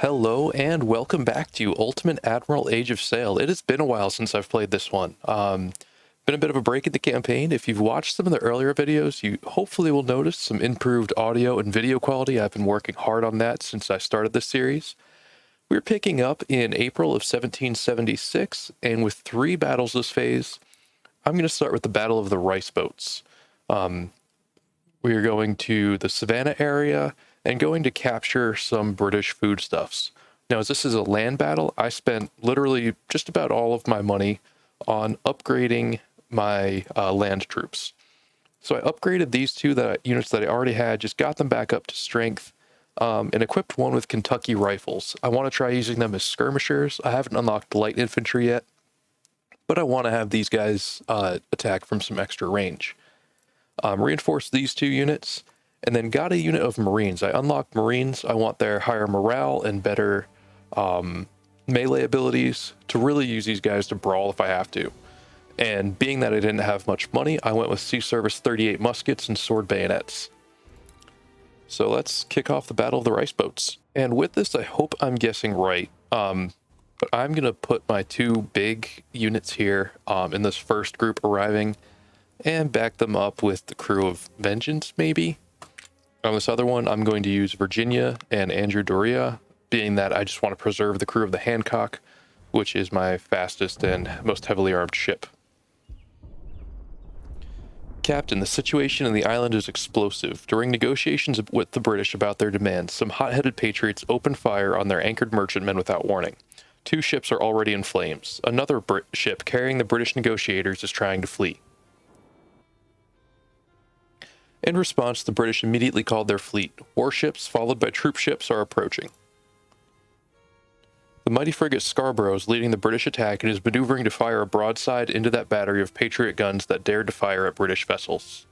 Hello and welcome back to Ultimate Admiral Age of Sail. It has been a while since I've played this one. Been a bit of a break in the campaign. If you've watched some of the earlier videos, you hopefully will notice some improved audio and video quality. I've been working hard on that since I started this series. We're picking up in April of 1776, and with 3 battles this phase, I'm going to start with the Battle of the Rice Boats. We are going to the Savannah area and going to capture some British foodstuffs. Now, as this is a land battle, I spent literally just about all of my money on upgrading my land troops. So I upgraded these two units that I already had, just got them back up to strength, and equipped one with Kentucky rifles. I want to try using them as skirmishers. I haven't unlocked light infantry yet, but I want to have these guys attack from some extra range. Reinforced these 2 units, and then got a unit of Marines. I unlocked Marines. I want their higher morale and better melee abilities to really use these guys to brawl if I have to. And being that I didn't have much money, I went with Sea Service 38 muskets and sword bayonets. So let's kick off the Battle of the Rice Boats. And with this, I hope I'm guessing right, but I'm going to put my 2 big units here in this first group arriving and back them up with the crew of Vengeance, maybe. On this other one, I'm going to use Virginia and Andrew Doria, being that I just want to preserve the crew of the Hancock, which is my fastest and most heavily armed ship. Captain, the situation in the island is explosive. During negotiations with the British about their demands, some hot-headed patriots opened fire on their anchored merchantmen without warning. 2 ships are already in flames. Another ship carrying the British negotiators is trying to flee. In response, the British immediately called their fleet. Warships, followed by troop ships, are approaching. The mighty frigate Scarborough is leading the British attack and is maneuvering to fire a broadside into that battery of Patriot guns that dared to fire at British vessels.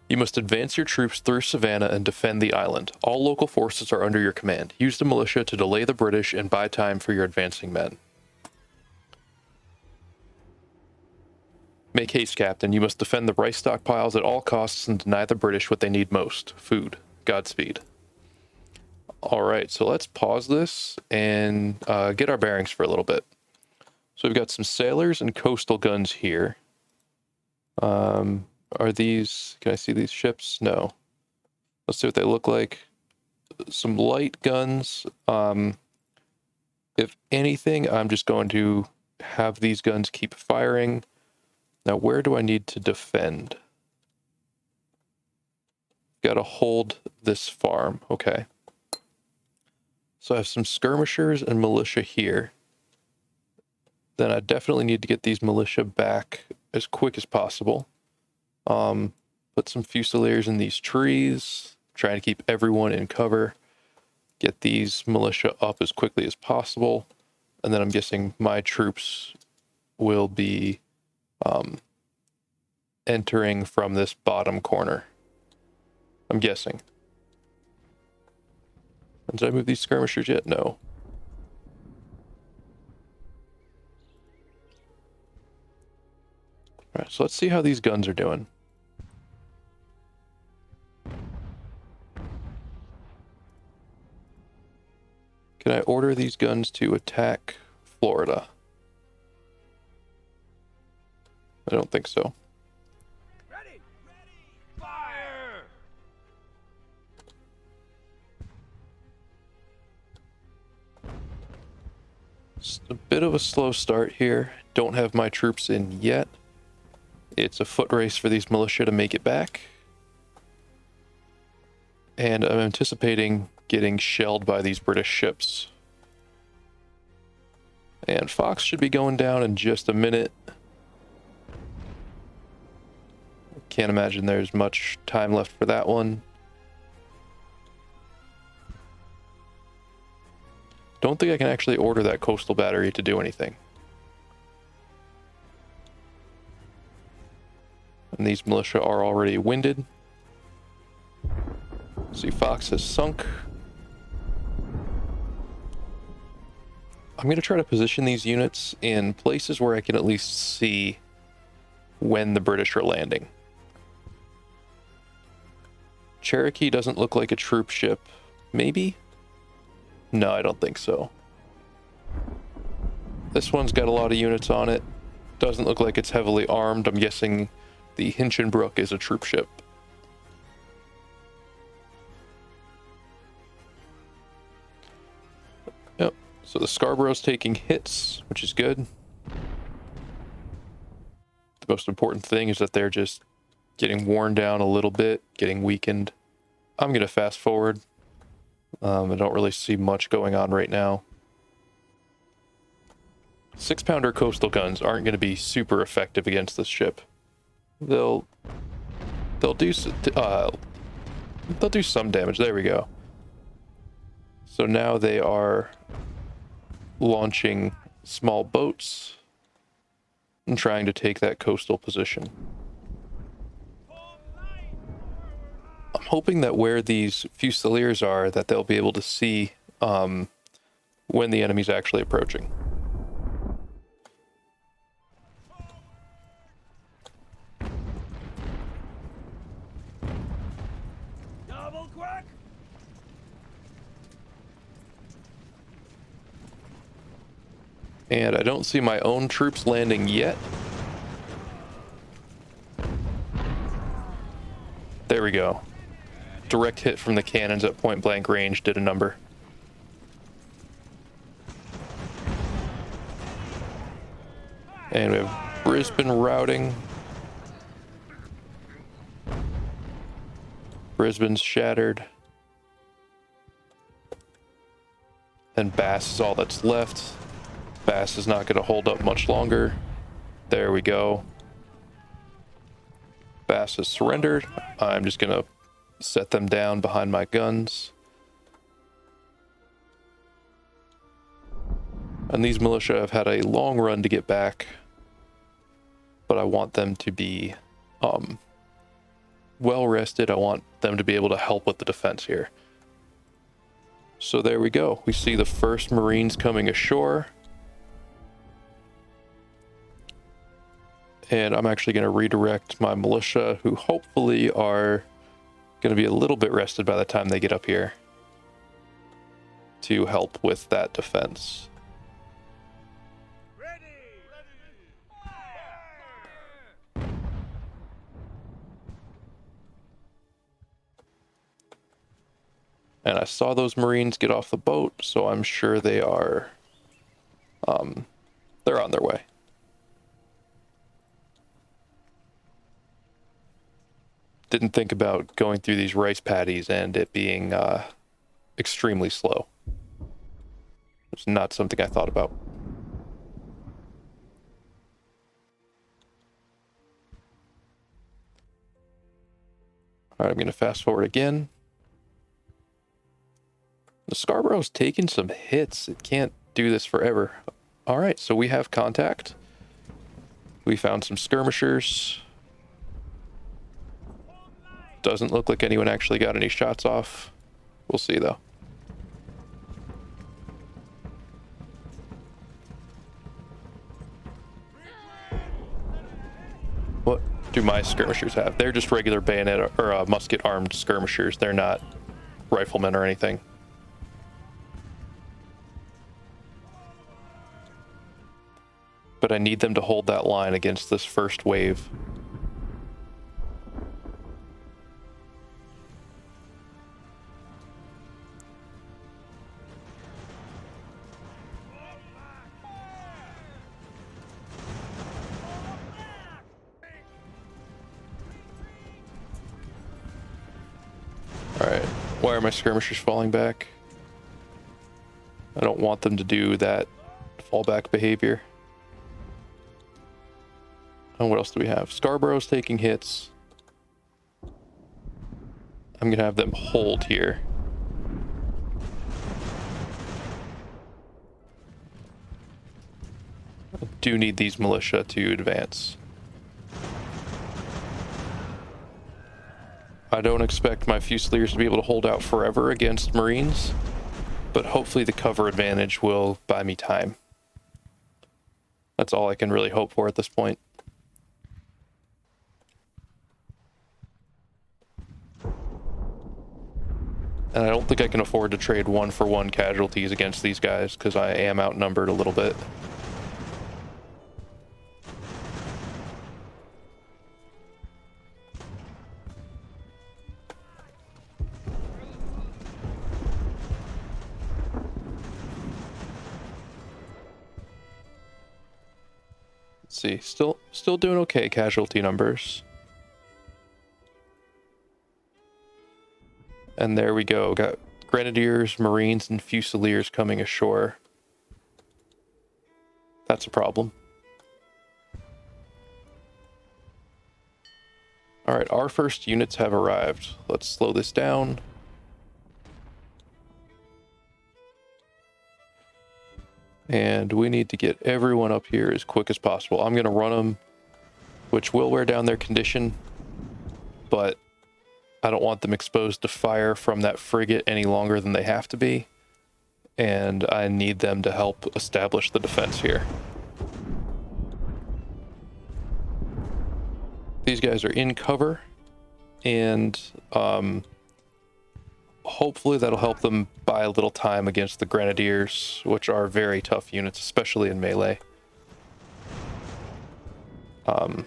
You must advance your troops through Savannah and defend the island. All local forces are under your command. Use the militia to delay the British and buy time for your advancing men. Make haste, Captain. You must defend the rice stockpiles at all costs and deny the British what they need most, food. Godspeed. All right, so let's pause this and get our bearings for a little bit. So we've got some sailors and coastal guns here. Are these, can I see these ships? No. Let's see what they look like. Some light guns. If anything, I'm just going to have these guns keep firing. Now, where do I need to defend? Got to hold this farm. Okay. So I have some skirmishers and militia here. Then I definitely need to get these militia back as quick as possible. Put some fusiliers in these trees. Try to keep everyone in cover. Get these militia up as quickly as possible. And then I'm guessing my troops will be entering from this bottom corner. I'm guessing. Did I move these skirmishers yet? No. All right, so let's see how these guns are doing. Can I order these guns to attack Florida? I don't think so. Ready! Fire! It's a bit of a slow start here. Don't have my troops in yet. It's a foot race for these militia to make it back. And I'm anticipating getting shelled by these British ships. And Fox should be going down in just a minute. Can't imagine there's much time left for that one. Don't think I can actually order that coastal battery to do anything. And these militia are already winded. See, Fox has sunk. I'm going to try to position these units in places where I can at least see when the British are landing. Cherokee doesn't look like a troop ship. Maybe? No, I don't think so. This one's got a lot of units on it. Doesn't look like it's heavily armed. I'm guessing the Hinchinbrook is a troop ship. Yep. So the Scarborough's taking hits, which is good. The most important thing is that they're just getting worn down a little bit, getting weakened. I'm going to fast forward. I don't really see much going on right now. 6-pounder coastal guns aren't going to be super effective against this ship. They'll do some damage. There we go. So now they are launching small boats and trying to take that coastal position. I'm hoping that where these Fusiliers are, that they'll be able to see when the enemy's actually approaching. Double quick! And I don't see my own troops landing yet. There we go. Direct hit from the cannons at point blank range did a number. And we have Brisbane routing. Brisbane's shattered. And Bass is all that's left. Bass is not going to hold up much longer. There we go. Bass has surrendered. I'm just going to set them down behind my guns. And these militia have had a long run to get back, but I want them to be well rested. I want them to be able to help with the defense here. So there we go. We see the first Marines coming ashore. And I'm actually going to redirect my militia, who hopefully are going to be a little bit rested by the time they get up here, to help with that defense. Ready! Fire! And I saw those Marines get off the boat, so I'm sure they are, they're on their way. Didn't think about going through these rice paddies and it being extremely slow. It's not something I thought about. All right, I'm going to fast forward again. The Scarborough's taking some hits. It can't do this forever. All right, so we have contact. We found some skirmishers. Doesn't look like anyone actually got any shots off. We'll see, though. What do my skirmishers have? They're just regular bayonet or musket-armed skirmishers. They're not riflemen or anything. But I need them to hold that line against this first wave. Alright, why are my skirmishers falling back? I don't want them to do that fallback behavior. And what else do we have? Scarborough's taking hits. I'm gonna have them hold here. I do need these militia to advance. I don't expect my Fusiliers to be able to hold out forever against Marines, but hopefully the cover advantage will buy me time. That's all I can really hope for at this point. And I don't think I can afford to trade 1-for-1 casualties against these guys because I am outnumbered a little bit. Let's see, still doing okay casualty numbers. And there we go. Got Grenadiers, Marines, and Fusiliers coming ashore. That's a problem. Alright, our first units have arrived. Let's slow this down. And we need to get everyone up here as quick as possible. I'm going to run them, which will wear down their condition, but I don't want them exposed to fire from that frigate any longer than they have to be. And I need them to help establish the defense here. These guys are in cover, and hopefully that'll help them buy a little time against the Grenadiers, which are very tough units, especially in melee. On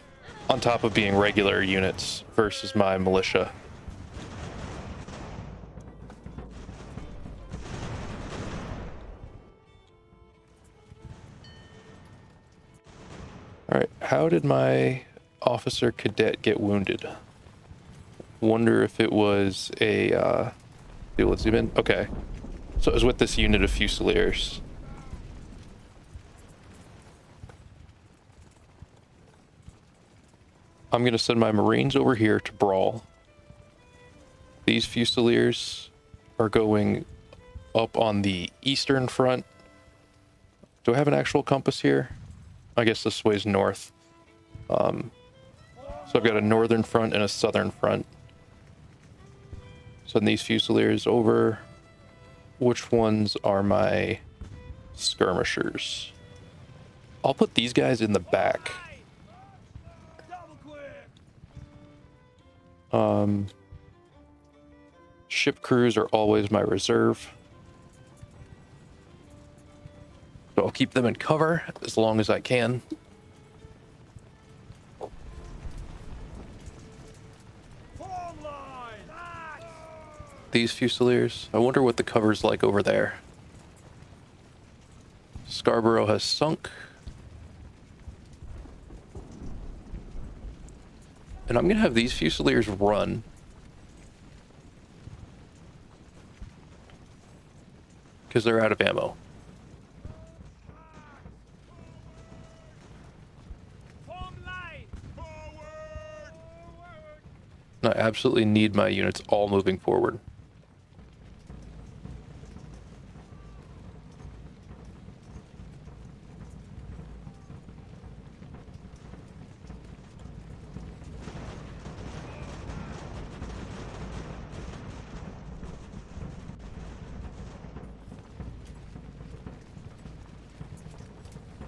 top of being regular units versus my militia. Alright, how did my officer cadet get wounded? Wonder if it was a, let's zoom in. Okay. So it was with this unit of Fusiliers. I'm going to send my Marines over here to brawl. These Fusiliers are going up on the eastern front. Do I have an actual compass here? I guess this way's north. So I've got a northern front and a southern front. Send these Fusiliers over. Which ones are my skirmishers? I'll put these guys in the back. Ship crews are always my reserve. So I'll keep them in cover as long as I can. These Fusiliers, I wonder what the cover's like over there. Scarborough has sunk. And I'm going to have these Fusiliers run. Because they're out of ammo. I absolutely need my units all moving forward.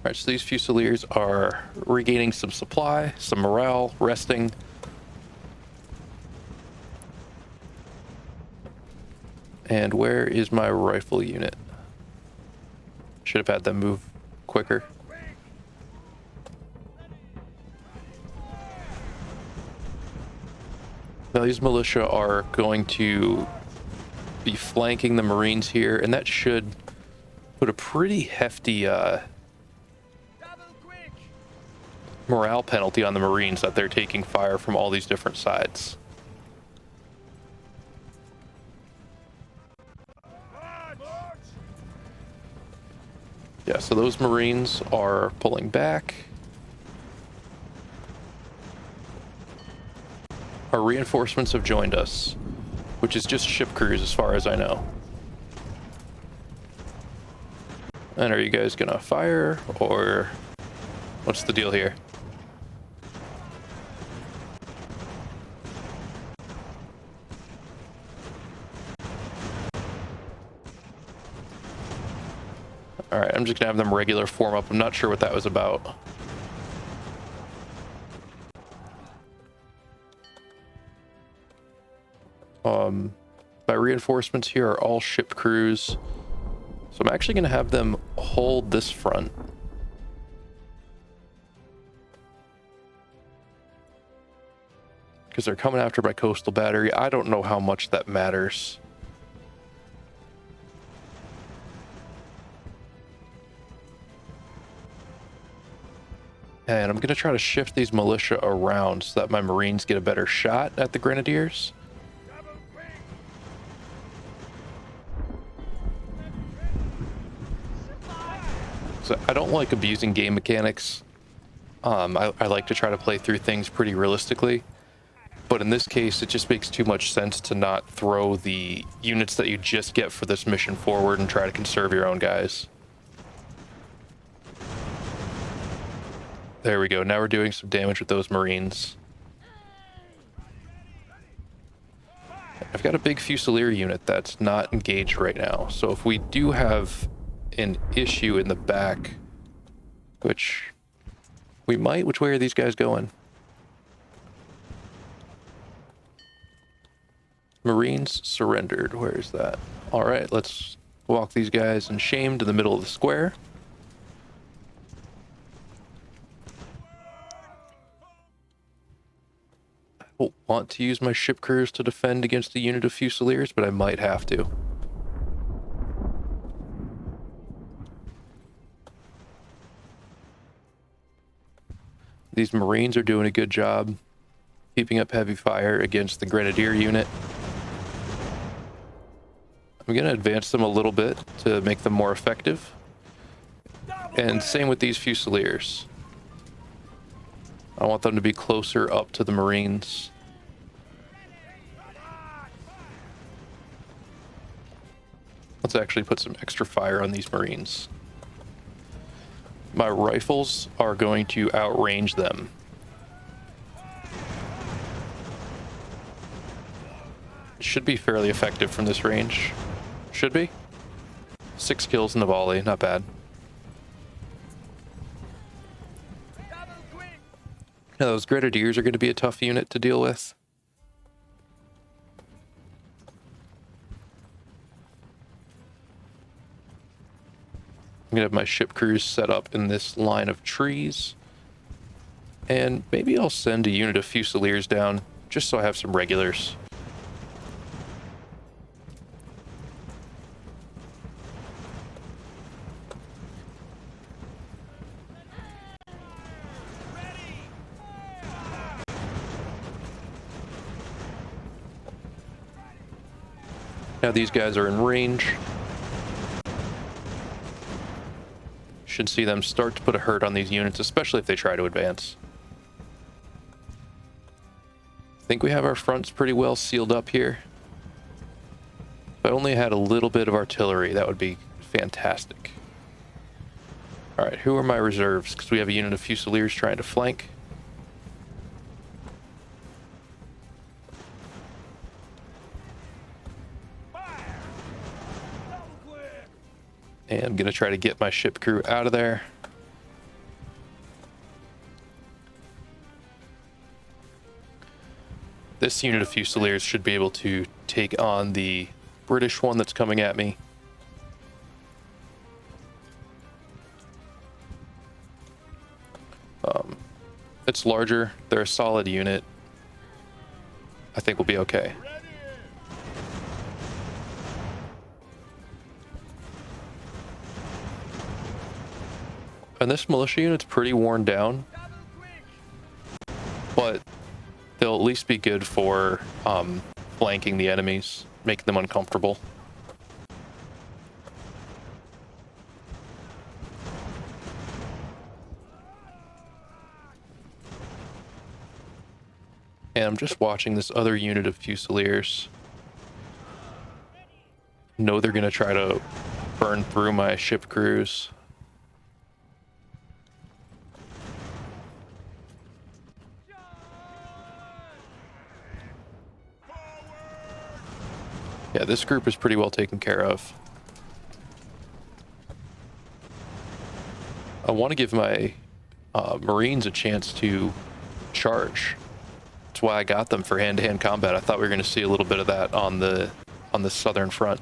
Alright, so these Fusiliers are regaining some supply, some morale, resting. And where is my rifle unit? Should have had them move quicker. Now these militia are going to be flanking the Marines here, and that should put a pretty hefty morale penalty on the Marines that they're taking fire from all these different sides. Yeah, so those Marines are pulling back. Our reinforcements have joined us, which is just ship crews as far as I know. And are you guys gonna fire, or what's the deal here? Alright, I'm just gonna have them regular form up. I'm not sure what that was about. My reinforcements here are all ship crews. So I'm actually going to have them hold this front. Because they're coming after my coastal battery. I don't know how much that matters. And I'm going to try to shift these militia around so that my Marines get a better shot at the Grenadiers. So I don't like abusing game mechanics. I like to try to play through things pretty realistically. But in this case, it just makes too much sense to not throw the units that you just get for this mission forward and try to conserve your own guys. There we go. Now we're doing some damage with those Marines. I've got a big Fusilier unit that's not engaged right now. So if we do have an issue in the back, which we might, which way are these guys going? Marines surrendered. Where is that? All right, let's walk these guys in shame to the middle of the square. I don't want to use my ship crews to defend against a unit of Fusiliers, but I might have to. These Marines are doing a good job keeping up heavy fire against the Grenadier unit. I'm going to advance them a little bit to make them more effective. And same with these Fusiliers. I want them to be closer up to the Marines. Let's actually put some extra fire on these Marines. My rifles are going to outrange them. Should be fairly effective from this range. Should be. 6 kills in the volley, not bad. Now those Grenadiers are going to be a tough unit to deal with. I'm going to have my ship crews set up in this line of trees. And maybe I'll send a unit of Fusiliers down, just so I have some regulars. Now these guys are in range. Should see them start to put a hurt on these units, especially if they try to advance. I think we have our fronts pretty well sealed up here. If I only had a little bit of artillery, that would be fantastic. All right, who are my reserves? Because we have a unit of Fusiliers trying to flank. And I'm going to try to get my ship crew out of there. This unit of Fusiliers should be able to take on the British one that's coming at me. It's larger. They're a solid unit. I think we'll be okay. And this militia unit's pretty worn down, but they'll at least be good for flanking the enemies, making them uncomfortable. And I'm just watching this other unit of Fusiliers. Know they're going to try to burn through my ship crews. Yeah, this group is pretty well taken care of. I want to give my Marines a chance to charge. That's why I got them for hand-to-hand combat. I thought we were going to see a little bit of that on the on the southern front.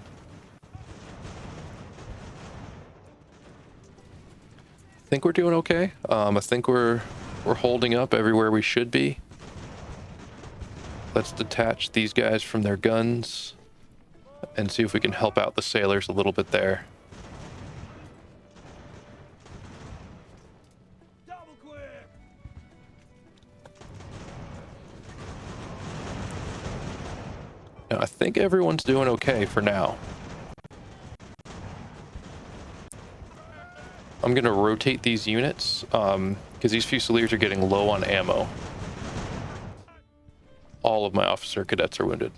I think we're doing okay. I think we're holding up everywhere we should be. Let's detach these guys from their guns and see if we can help out the sailors a little bit there. Double quick. Now, I think everyone's doing okay for now. I'm going to rotate these units because these Fusiliers are getting low on ammo. All of my officer cadets are wounded.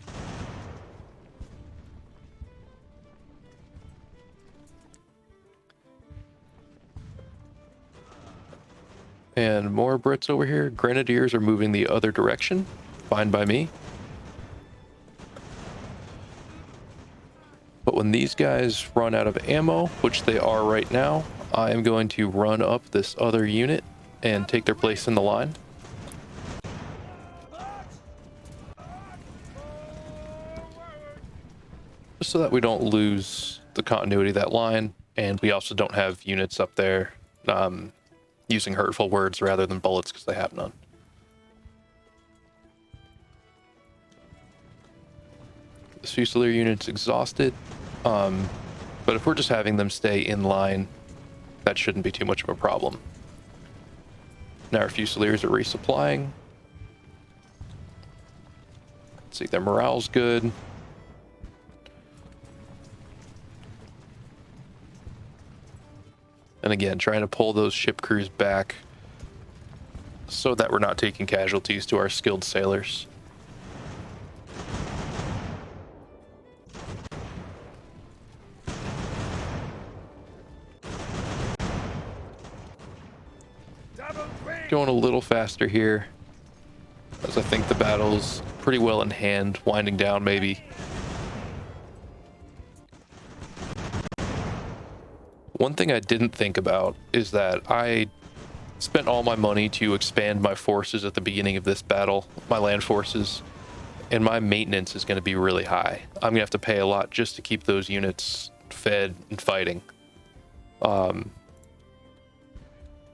And more Brits over here. Grenadiers are moving the other direction. Fine by me. But when these guys run out of ammo, which they are right now, I am going to run up this other unit and take their place in the line. Just so that we don't lose the continuity of that line, and we also don't have units up there using hurtful words rather than bullets because they have none. This Fusilier unit's exhausted, but if we're just having them stay in line, that shouldn't be too much of a problem. Now our Fusiliers are resupplying. Let's see, their morale's good. And again, trying to pull those ship crews back so that we're not taking casualties to our skilled sailors. Double quick. Going a little faster here, as I think the battle's pretty well in hand, winding down maybe. One thing I didn't think about is that I spent all my money to expand my forces at the beginning of this battle, my land forces, and my maintenance is going to be really high. I'm going to have to pay a lot just to keep those units fed and fighting. And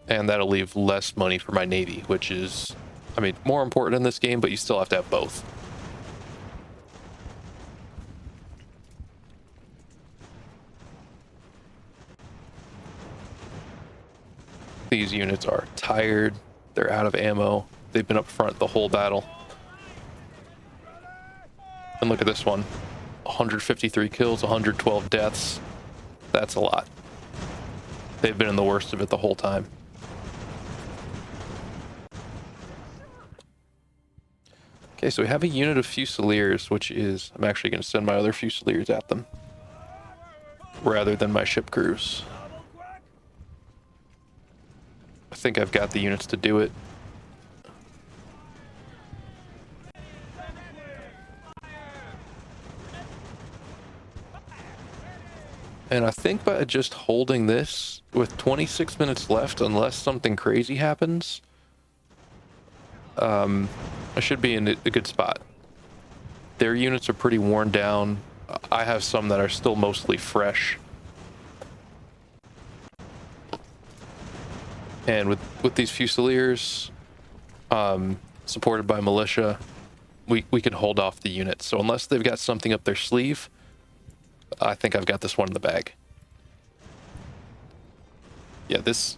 that'll leave less money for my Navy, which is, I mean, more important in this game, but you still have to have both. These units are tired. They're out of ammo. They've been up front the whole battle. And look at this one. 153 kills, 112 deaths. That's a lot. They've been in the worst of it the whole time. Okay, so we have a unit of Fusiliers, which is... I'm actually going to send my other Fusiliers at them rather than my ship crews. I think I've got the units to do it. And I think by just holding this with 26 minutes left, unless something crazy happens, I should be in a good spot. Their units are pretty worn down. I have some that are still mostly fresh. And with these Fusiliers, supported by militia, we can hold off the units. So unless they've got something up their sleeve, I think I've got this one in the bag. Yeah, this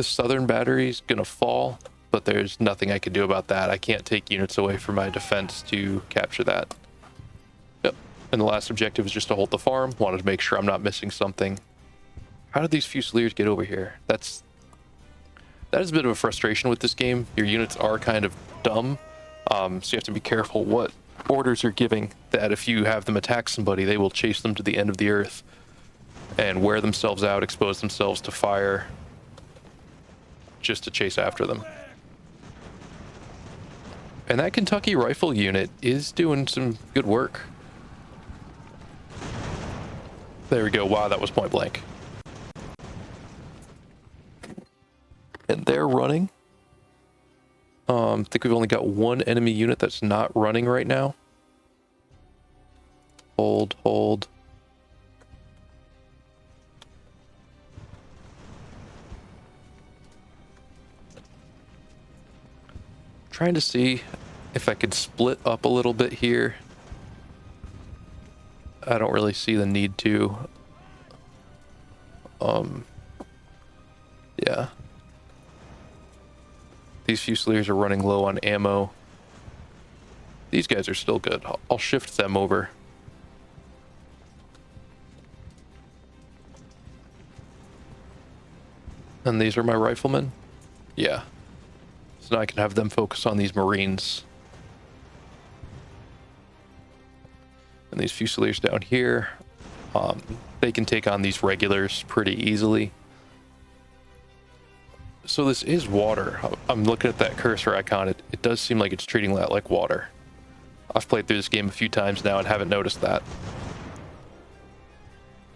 southern battery's gonna fall, but there's nothing I can do about that. I can't take units away from my defense to capture that. Yep. And the last objective is just to hold the farm. Wanted to make sure I'm not missing something. How did these Fusiliers get over here? That is a bit of a frustration with this game. Your units are kind of dumb, so you have to be careful what orders you're giving, that if you have them attack somebody, they will chase them to the end of the earth and wear themselves out, expose themselves to fire just to chase after them. And that Kentucky rifle unit is doing some good work. There we go. Wow, that was point blank. And they're running I think we've only got one enemy unit that's not running right now. Hold. Trying to see if I could split up a little bit here. I don't really see the need to. Yeah. These Fusiliers are running low on ammo. These guys are still good. I'll shift them over. And these are my riflemen? Yeah. So now I can have them focus on these Marines. And these Fusiliers down here, they can take on these regulars pretty easily. So this is water. I'm looking at that cursor icon. It does seem like it's treating that like water. I've played through this game a few times now and haven't noticed that.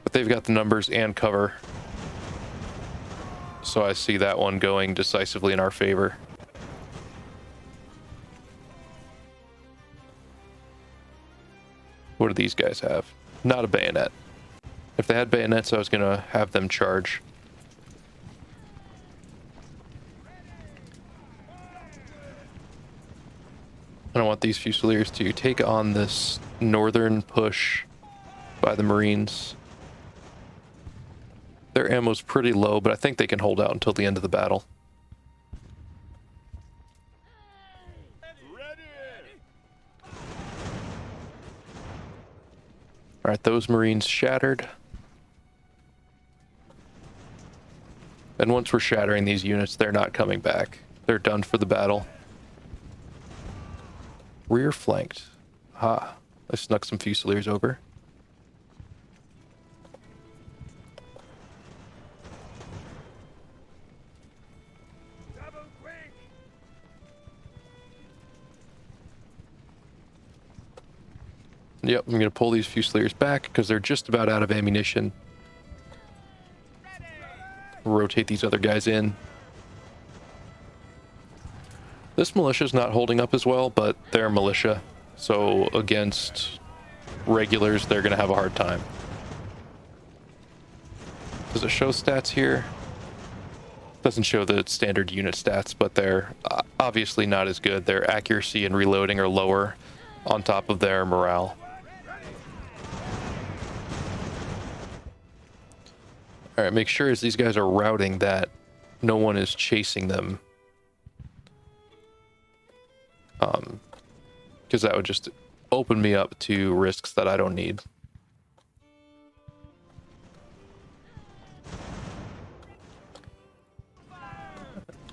But they've got the numbers and cover. So I see that one going decisively in our favor. What do these guys have? Not a bayonet. If they had bayonets, I was going to have them charge. I don't want these Fusiliers to take on this northern push by the Marines. Their ammo's pretty low, but I think they can hold out until the end of the battle. Alright, those Marines shattered. And once we're shattering these units, they're not coming back. They're done for the battle. Rear flanked. Ha. I snuck some Fusiliers over. Double quick! Yep, I'm going to pull these Fusiliers back because they're just about out of ammunition. Rotate these other guys in. This militia's not holding up as well, but they're militia. So against regulars, they're going to have a hard time. Does it show stats here? Doesn't show the standard unit stats, but they're obviously not as good. Their accuracy and reloading are lower on top of their morale. All right, make sure as these guys are routing that no one is chasing them. Because that would just open me up to risks that I don't need.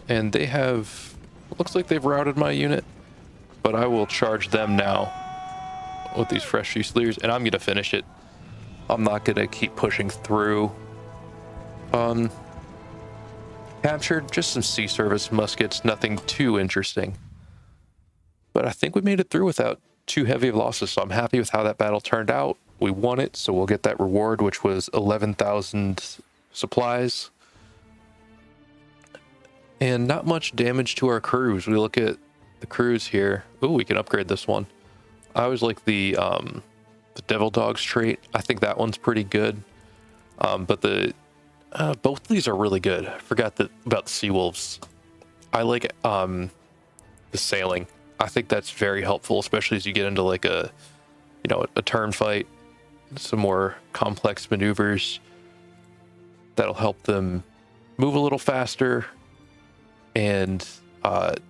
And they have, looks like they've routed my unit, but I will charge them now with these fresh Fusiliers, and I'm going to finish it. I'm not going to keep pushing through. Captured just some sea service muskets, nothing too interesting. But I think we made it through without too heavy of losses, so I'm happy with how that battle turned out. We won it, so we'll get that reward, which was 11,000 supplies. And not much damage to our crews. We look at the crews here. Ooh, we can upgrade this one. I always like the Devil Dogs trait. I think that one's pretty good. But both of these are really good. I forgot about the Sea Wolves. I like the sailing. I think that's very helpful, especially as you get into like a turn fight, some more complex maneuvers. That'll help them move a little faster and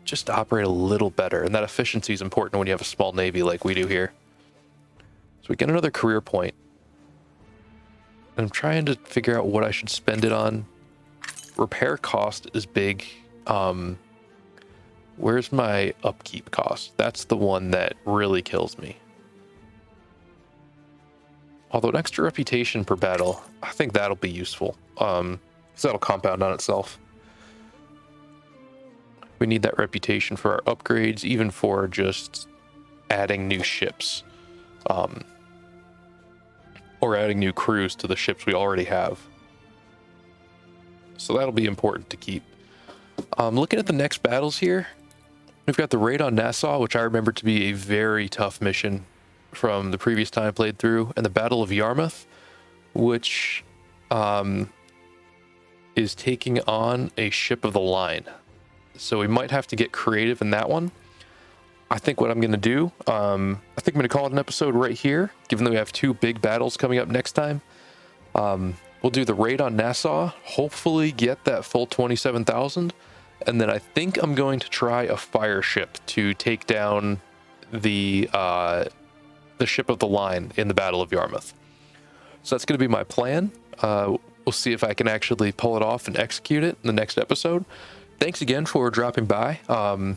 just operate a little better. And that efficiency is important when you have a small navy like we do here. So we get another career point. And I'm trying to figure out what I should spend it on. Repair cost is big. Where's my upkeep cost? That's the one that really kills me. Although an extra reputation per battle, I think that'll be useful. Because that'll compound on itself. We need that reputation for our upgrades, even for just adding new ships. Or adding new crews to the ships we already have. So that'll be important to keep. Looking at the next battles here, We've got the raid on Nassau, which I remember to be a very tough mission from the previous time I played through, and the Battle of Yarmouth, which is taking on a ship of the line. So we might have to get creative in that one. I think what I'm going to do, I think I'm going to call it an episode right here, given that we have 2 big battles coming up next time. We'll do the raid on Nassau, hopefully get that full 27,000, and then I think I'm going to try a fire ship to take down the ship of the line in the Battle of Yarmouth. So that's going to be my plan. We'll see if I can actually pull it off and execute it in the next episode. Thanks again for dropping by. I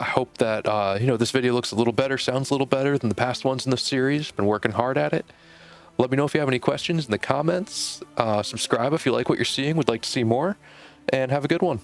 hope that, this video looks a little better, sounds a little better than the past ones in the series. Been working hard at it. Let me know if you have any questions in the comments. Subscribe if you like what you're seeing, would like to see more, and have a good one.